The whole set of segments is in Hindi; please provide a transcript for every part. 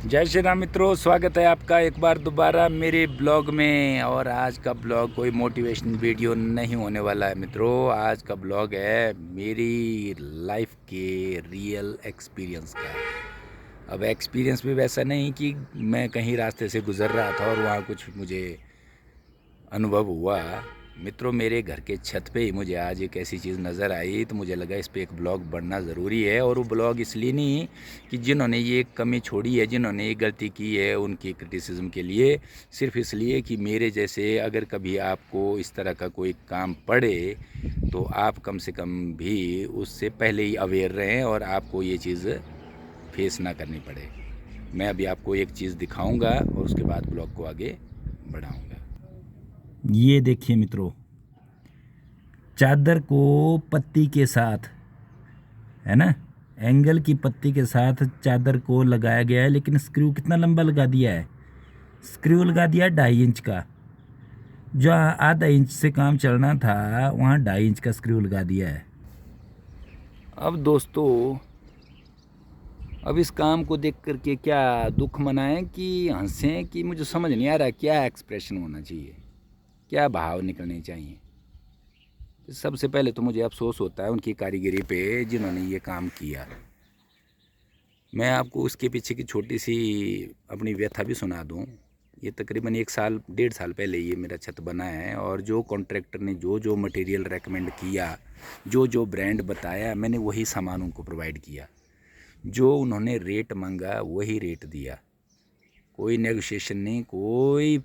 जय श्री राम मित्रों, स्वागत है आपका एक बार दोबारा मेरे ब्लॉग में। और आज का ब्लॉग कोई मोटिवेशन वीडियो नहीं होने वाला है मित्रों। आज का ब्लॉग है मेरी लाइफ के रियल एक्सपीरियंस का। अब एक्सपीरियंस भी वैसा नहीं कि मैं कहीं रास्ते से गुज़र रहा था और वहाँ कुछ मुझे अनुभव हुआ। मित्रों, मेरे घर के छत पे ही मुझे आज एक ऐसी चीज़ नज़र आई, तो मुझे लगा इस पे एक ब्लॉग बनना ज़रूरी है। और वो ब्लॉग इसलिए नहीं कि जिन्होंने ये कमी छोड़ी है, जिन्होंने ये गलती की है, उनकी क्रिटिसिज्म के लिए, सिर्फ इसलिए कि मेरे जैसे अगर कभी आपको इस तरह का कोई काम पड़े तो आप कम से कम भी उससे पहले ही अवेयर रहें और आपको ये चीज़ फेस ना करनी पड़े। मैं अभी आपको एक चीज़ दिखाऊंगा और उसके बाद ब्लॉग को आगे बढ़ाऊंगा। ये देखिए मित्रों, चादर को पत्ती के साथ, है ना, एंगल की पत्ती के साथ चादर को लगाया गया है। लेकिन स्क्रू कितना लंबा लगा दिया है? स्क्रू लगा दिया 2.5 इंच का। जहाँ आधा इंच से काम चलना था वहाँ 2.5 इंच का स्क्रू लगा दिया है। अब दोस्तों, अब इस काम को देख करके क्या दुख मनाएं कि हंसें, कि मुझे समझ नहीं आ रहा क्या एक्सप्रेशन होना चाहिए, क्या भाव निकलने चाहिए। सबसे पहले तो मुझे अफसोस होता है उनकी कारीगरी पे जिन्होंने ये काम किया। मैं आपको उसके पीछे की छोटी सी अपनी व्यथा भी सुना दूं। ये तकरीबन 1 साल 1.5 साल पहले ये मेरा छत बना है, और जो कॉन्ट्रैक्टर ने जो जो मटेरियल रेकमेंड किया, जो जो ब्रांड बताया, मैंने वही सामान उनको प्रोवाइड किया। जो उन्होंने रेट मांगा वही रेट दिया। कोई नेगोशिएशन नहीं, कोई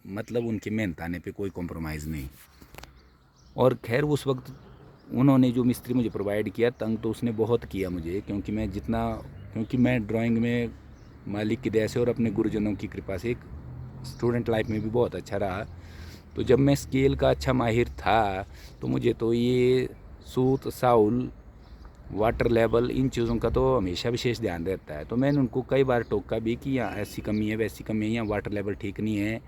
मतलब उनके मेहनताने पे कोई कॉम्प्रोमाइज़ नहीं। और खैर उस वक्त उन्होंने जो मिस्त्री मुझे प्रोवाइड किया, तंग तो उसने बहुत किया मुझे, क्योंकि मैं ड्राइंग में मालिक की दया से और अपने गुरुजनों की कृपा से एक स्टूडेंट लाइफ में भी बहुत अच्छा रहा। तो जब मैं स्केल का अच्छा माहिर था तो मुझे तो ये सूत, साउल, वाटर लेवल, इन चीज़ों का तो हमेशा विशेष ध्यान रहता है। तो मैंने उनको कई बार टोका भी कि यहाँ ऐसी कमी है, वैसी कमी है, यहाँ वाटर लेवल ठीक नहीं है,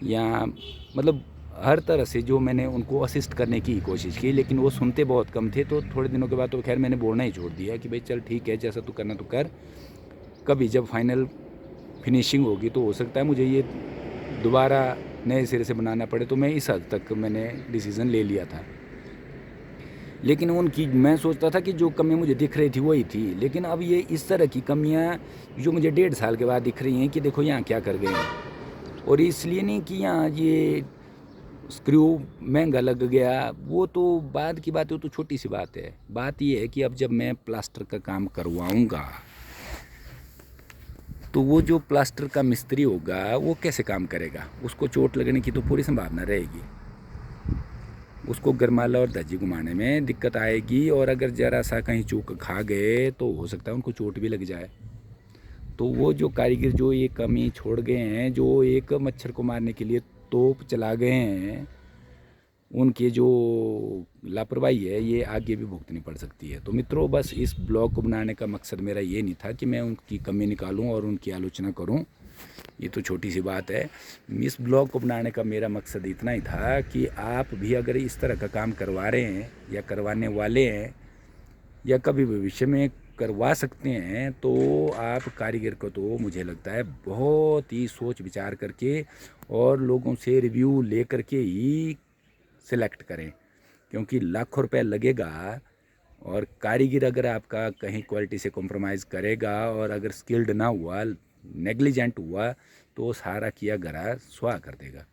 या मतलब हर तरह से जो मैंने उनको असिस्ट करने की कोशिश की। लेकिन वो सुनते बहुत कम थे। तो थोड़े दिनों के बाद तो खैर मैंने बोलना ही छोड़ दिया कि भाई चल ठीक है, जैसा तू करना तो कर। कभी जब फाइनल फिनिशिंग होगी तो हो सकता है मुझे ये दोबारा नए सिरे से बनाना पड़े। तो मैं इस हद तक मैंने डिसीज़न ले लिया था। लेकिन उनकी, मैं सोचता था कि जो कमी मुझे दिख रही थी वही थी। लेकिन अब ये इस तरह की कमियां जो मुझे 1.5 साल के बाद दिख रही हैं कि देखो यहाँ क्या कर गए हैं। और इसलिए नहीं कि यहाँ ये स्क्रू महंगा लग गया, वो तो बाद की बात है, वो तो छोटी सी बात है। बात ये है कि अब जब मैं प्लास्टर का काम करवाऊंगा तो वो जो प्लास्टर का मिस्त्री होगा वो कैसे काम करेगा? उसको चोट लगने की तो पूरी संभावना रहेगी। उसको गरमाला और धज्जी घुमाने में दिक्कत आएगी, और अगर ज़रा सा कहीं चूक खा गए तो हो सकता है उनको चोट भी लग जाए। तो वो जो कारीगर जो ये कमी छोड़ गए हैं, जो एक मच्छर को मारने के लिए तोप चला गए हैं, उनकी जो लापरवाही है ये आगे भी भुगतनी पड़ सकती है। तो मित्रों, बस इस ब्लॉग को बनाने का मकसद मेरा ये नहीं था कि मैं उनकी कमी निकालूं और उनकी आलोचना करूं। ये तो छोटी सी बात है। इस ब्लॉग को बनाने का मेरा मकसद इतना ही था कि आप भी अगर इस तरह का काम करवा रहे हैं या करवाने वाले हैं या कभी भविष्य में करवा सकते हैं, तो आप कारीगर को तो मुझे लगता है बहुत ही सोच विचार करके और लोगों से रिव्यू ले करके ही सिलेक्ट करें। क्योंकि लाखों रुपए लगेगा, और कारीगर अगर आपका कहीं क्वालिटी से कॉम्प्रोमाइज़ करेगा और अगर स्किल्ड ना हुआ, नेग्लिजेंट हुआ, तो सारा किया गरा स्वाह कर देगा।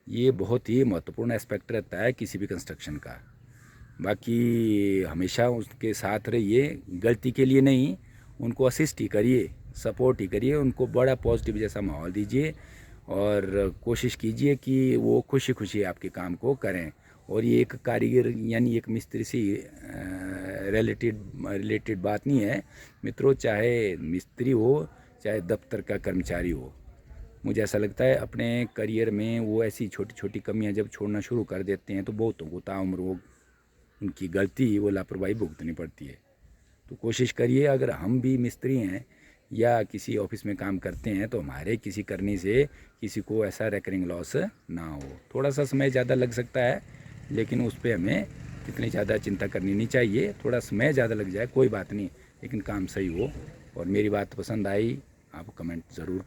ये बहुत ही महत्वपूर्ण एस्पेक्ट रहता है किसी भी कंस्ट्रक्शन का। बाकी हमेशा उसके साथ रहिए, गलती के लिए नहीं, उनको असिस्ट ही करिए, सपोर्ट ही करिए, उनको बड़ा पॉजिटिव जैसा माहौल दीजिए और कोशिश कीजिए कि वो खुशी खुशी आपके काम को करें। और ये एक कारीगर यानी एक मिस्त्री से रिलेटेड बात नहीं है मित्रों। चाहे मिस्त्री हो, चाहे दफ्तर का कर्मचारी हो, मुझे ऐसा लगता है अपने करियर में वो ऐसी छोटी छोटी कमियां जब छोड़ना शुरू कर देते हैं तो बहुतों को ताउम्र वो उनकी गलती, वो लापरवाही भुगतनी पड़ती है। तो कोशिश करिए, अगर हम भी मिस्त्री हैं या किसी ऑफिस में काम करते हैं, तो हमारे किसी करने से किसी को ऐसा रेकरिंग लॉस ना हो। थोड़ा सा समय ज़्यादा लग सकता है, लेकिन उस पर हमें इतनी ज़्यादा चिंता करनी नहीं चाहिए। थोड़ा समय ज़्यादा लग जाए कोई बात नहीं, लेकिन काम सही हो और मेरी बात पसंद आई आप कमेंट ज़रूर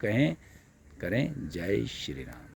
करें। जय श्री राम।